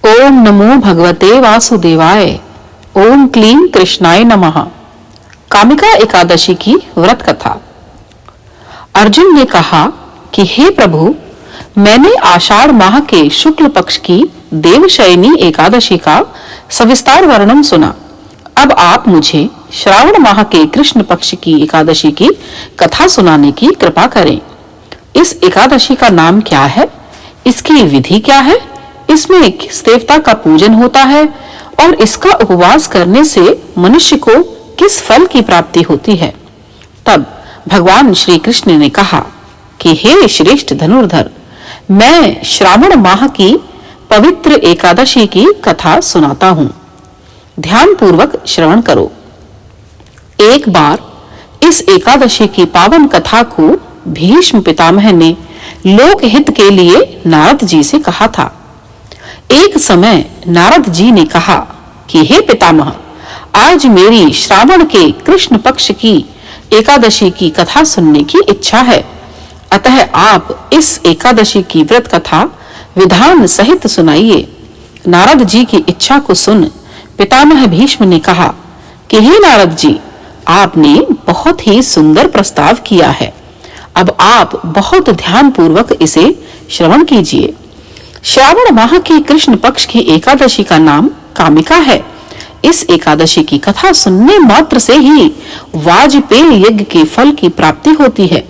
ओम नमो भगवते वासुदेवाय। ओम क्लीं कृष्णाय नमः। कामिका एकादशी की व्रत कथा। अर्जुन ने कहा कि हे प्रभु, मैंने आषाढ़ माह के शुक्ल पक्ष की देवशयनी एकादशी का सविस्तार वर्णन सुना। अब आप मुझे श्रावण माह के कृष्ण पक्ष की एकादशी की कथा सुनाने की कृपा करें। इस एकादशी का नाम क्या है, इसकी विधि क्या है, इसमें किस देवता का पूजन होता है और इसका उपवास करने से मनुष्य को किस फल की प्राप्ति होती है। तब भगवान श्री कृष्ण ने कहा कि हे श्रेष्ठ धनुर्धर, मैं श्रावण माह की पवित्र एकादशी की कथा सुनाता हूं। ध्यान पूर्वक श्रवण करो। एक बार इस एकादशी की पावन कथा को भीष्म पितामह ने लोक हित के लिए नारद जी से कहा था। एक समय नारद जी ने कहा कि हे पितामह, आज मेरी श्रावण के कृष्ण पक्ष की एकादशी की कथा सुनने की इच्छा है, अतः आप इस एकादशी की व्रत कथा विधान सहित सुनाइए। नारद जी की इच्छा को सुन पितामह भीष्म ने कहा कि हे नारद जी, आपने बहुत ही सुंदर प्रस्ताव किया है। अब आप बहुत ध्यान पूर्वक इसे श्रवण कीजिए। श्रावण माह के कृष्ण पक्ष की एकादशी का नाम कामिका है। इस एकादशी की कथा सुनने मात्र से ही वाजपेय यज्ञ के फल की प्राप्ति होती है।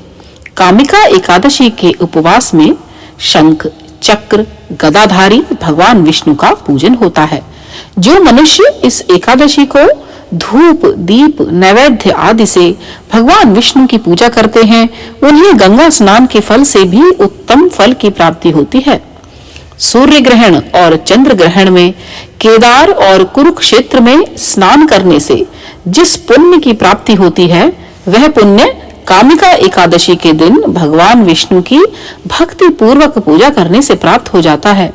कामिका एकादशी के उपवास में शंख, चक्र, गदाधारी भगवान विष्णु का पूजन होता है। जो मनुष्य इस एकादशी को धूप, दीप, नैवेद्य आदि से भगवान विष्णु की पूजा करते हैं, उन्हें गंगा स्नान के फल से भी उत्तम फल की प्राप्ति होती है। सूर्य ग्रहण और चंद्र ग्रहण में केदार और कुरुक्षेत्र में स्नान करने से जिस पुण्य की प्राप्ति होती है, वह पुण्य कामिका एकादशी के दिन भगवान विष्णु की भक्ति पूर्वक पूजा करने से प्राप्त हो जाता है।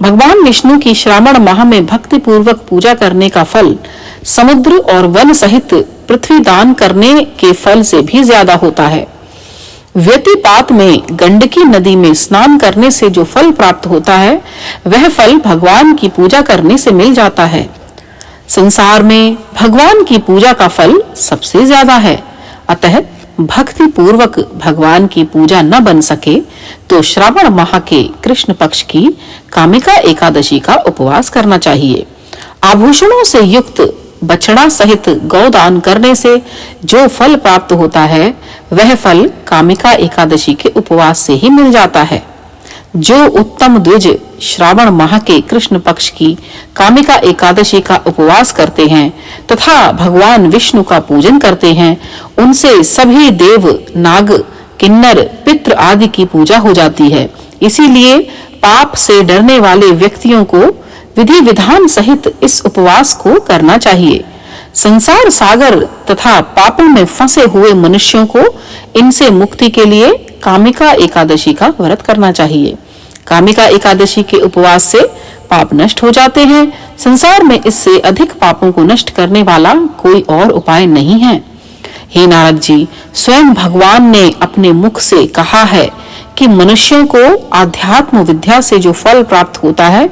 भगवान विष्णु की श्रावण माह में भक्ति पूर्वक पूजा करने का फल समुद्र और वन सहित पृथ्वी दान करने के फल से भी ज्यादा होता है। व्यतिपात में गंडकी नदी में स्नान करने से जो फल प्राप्त होता है, वह फल भगवान की पूजा करने से मिल जाता है। संसार में भगवान की पूजा का फल सबसे ज्यादा है, अतः भक्ति पूर्वक भगवान की पूजा न बन सके तो श्रावण माह के कृष्ण पक्ष की कामिका एकादशी का उपवास करना चाहिए। आभूषणों से युक्त बछड़ा सहित गौदान करने से जो फल प्राप्त होता है, वह फल कामिका एकादशी के उपवास से ही मिल जाता है। जो उत्तम द्विज श्रावण माह के कृष्ण पक्ष की कामिका एकादशी का उपवास करते हैं तथा भगवान विष्णु का पूजन करते हैं, उनसे सभी देव, नाग, किन्नर, पितृ आदि की पूजा हो जाती है। इसीलिए पाप से डरने वाले व्यक्तियों को विधि विधान सहित इस उपवास को करना चाहिए। संसार सागर तथा पापों में फंसे हुए मनुष्यों को इनसे मुक्ति के लिए कामिका एकादशी का व्रत करना चाहिए। कामिका एकादशी के उपवास से पाप नष्ट हो जाते हैं। संसार में इससे अधिक पापों को नष्ट करने वाला कोई और उपाय नहीं है। हे नारद जी, स्वयं भगवान ने अपने मुख से कहा है कि मनुष्यों को आध्यात्म विद्या से जो फल प्राप्त होता है,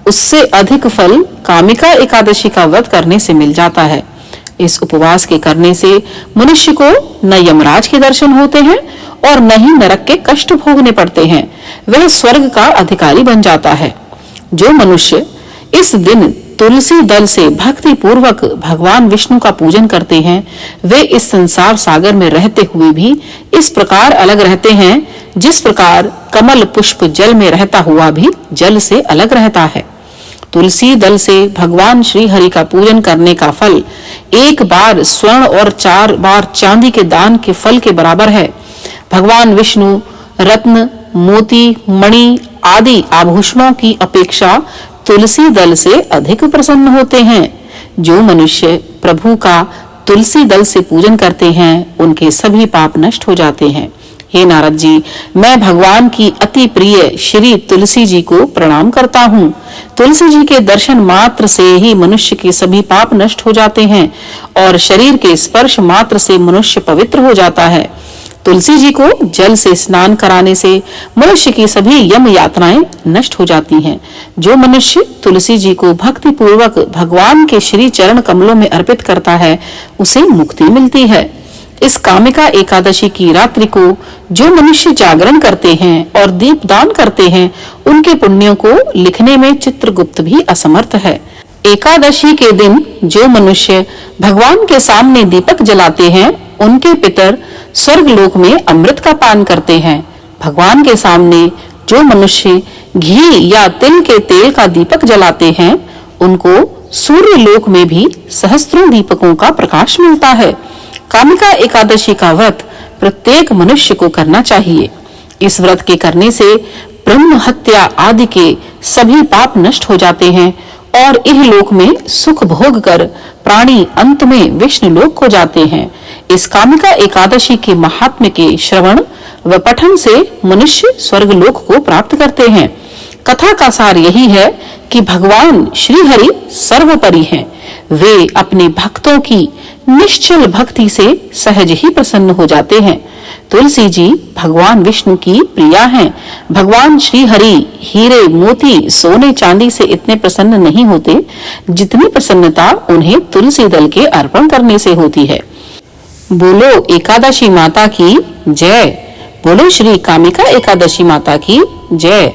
उससे अधिक फल कामिका एकादशी का व्रत करने से मिल जाता है। इस उपवास के करने से मनुष्य को न यमराज के दर्शन होते हैं और न ही नरक के कष्ट भोगने पड़ते हैं, वह स्वर्ग का अधिकारी बन जाता है। जो मनुष्य इस दिन तुलसी दल से भक्ति पूर्वक भगवान विष्णु का पूजन करते हैं, वे इस संसार सागर में रहते हुए भी इस प्रकार अलग रहते हैं जिस प्रकार कमल पुष्प जल में रहता हुआ भी जल से अलग रहता है। तुलसी दल से भगवान श्री हरि का पूजन करने का फल एक बार स्वर्ण और 4 बार चांदी के दान के फल के बराबर है। भगवान विष्णु रत्न, मोती, मणि आदि आभूषणों की अपेक्षा तुलसी दल से अधिक प्रसन्न होते हैं। जो मनुष्य प्रभु का तुलसी दल से पूजन करते हैं, उनके सभी पाप नष्ट हो जाते हैं। हे नारद जी, मैं भगवान की अति प्रिय श्री तुलसी जी को प्रणाम करता हूँ। तुलसी जी के दर्शन मात्र से ही मनुष्य के सभी पाप नष्ट हो जाते हैं और शरीर के स्पर्श मात्र से मनुष्य पवित्र हो जाता है। तुलसी जी को जल से स्नान कराने से मनुष्य की सभी यम यातनाएं नष्ट हो जाती हैं। जो मनुष्य तुलसी जी को भक्ति पूर्वक भगवान के श्री चरण कमलों में अर्पित करता है उसे मुक्ति मिलती है। इस कामिका एकादशी की रात्रि को जो मनुष्य जागरण करते हैं और दीप दान करते हैं उनके पुण्यों को लिखने में चित्रगुप्त भी असमर्थ है। एकादशी के दिन जो मनुष्य भगवान के सामने दीपक जलाते हैं उनके पितर स्वर्ग लोक में अमृत का पान करते हैं। भगवान के सामने जो मनुष्य घी या तिल के तेल का दीपक जलाते हैं उनको सूर्य लोक में भी सहस्त्रों दीपकों का प्रकाश मिलता है। कामिका एकादशी का व्रत प्रत्येक मनुष्य को करना चाहिए। इस व्रत के करने से ब्रह्म हत्या आदि के सभी पाप नष्ट हो जाते हैं और इहलोक में सुख भोग कर प्राणी अंत में विष्णु लोक को जाते हैं। इस कामिका एकादशी के महात्म्य के श्रवण व पठन से मनुष्य स्वर्ग लोक को प्राप्त करते हैं। कथा का सार यही है कि भगवान श्री हरि सर्वोपरि हैं। वे अपने भक्तों की निश्चल भक्ति से सहज ही प्रसन्न हो जाते हैं। तुलसी जी भगवान विष्णु की प्रिया हैं। भगवान श्री हरि हीरे मोती सोने चांदी से इतने प्रसन्न नहीं होते जितनी प्रसन्नता उन्हें तुलसी दल के अर्पण करने से होती है। बोलो एकादशी माता की जय। बोलो श्री कामिका एकादशी माता की जय।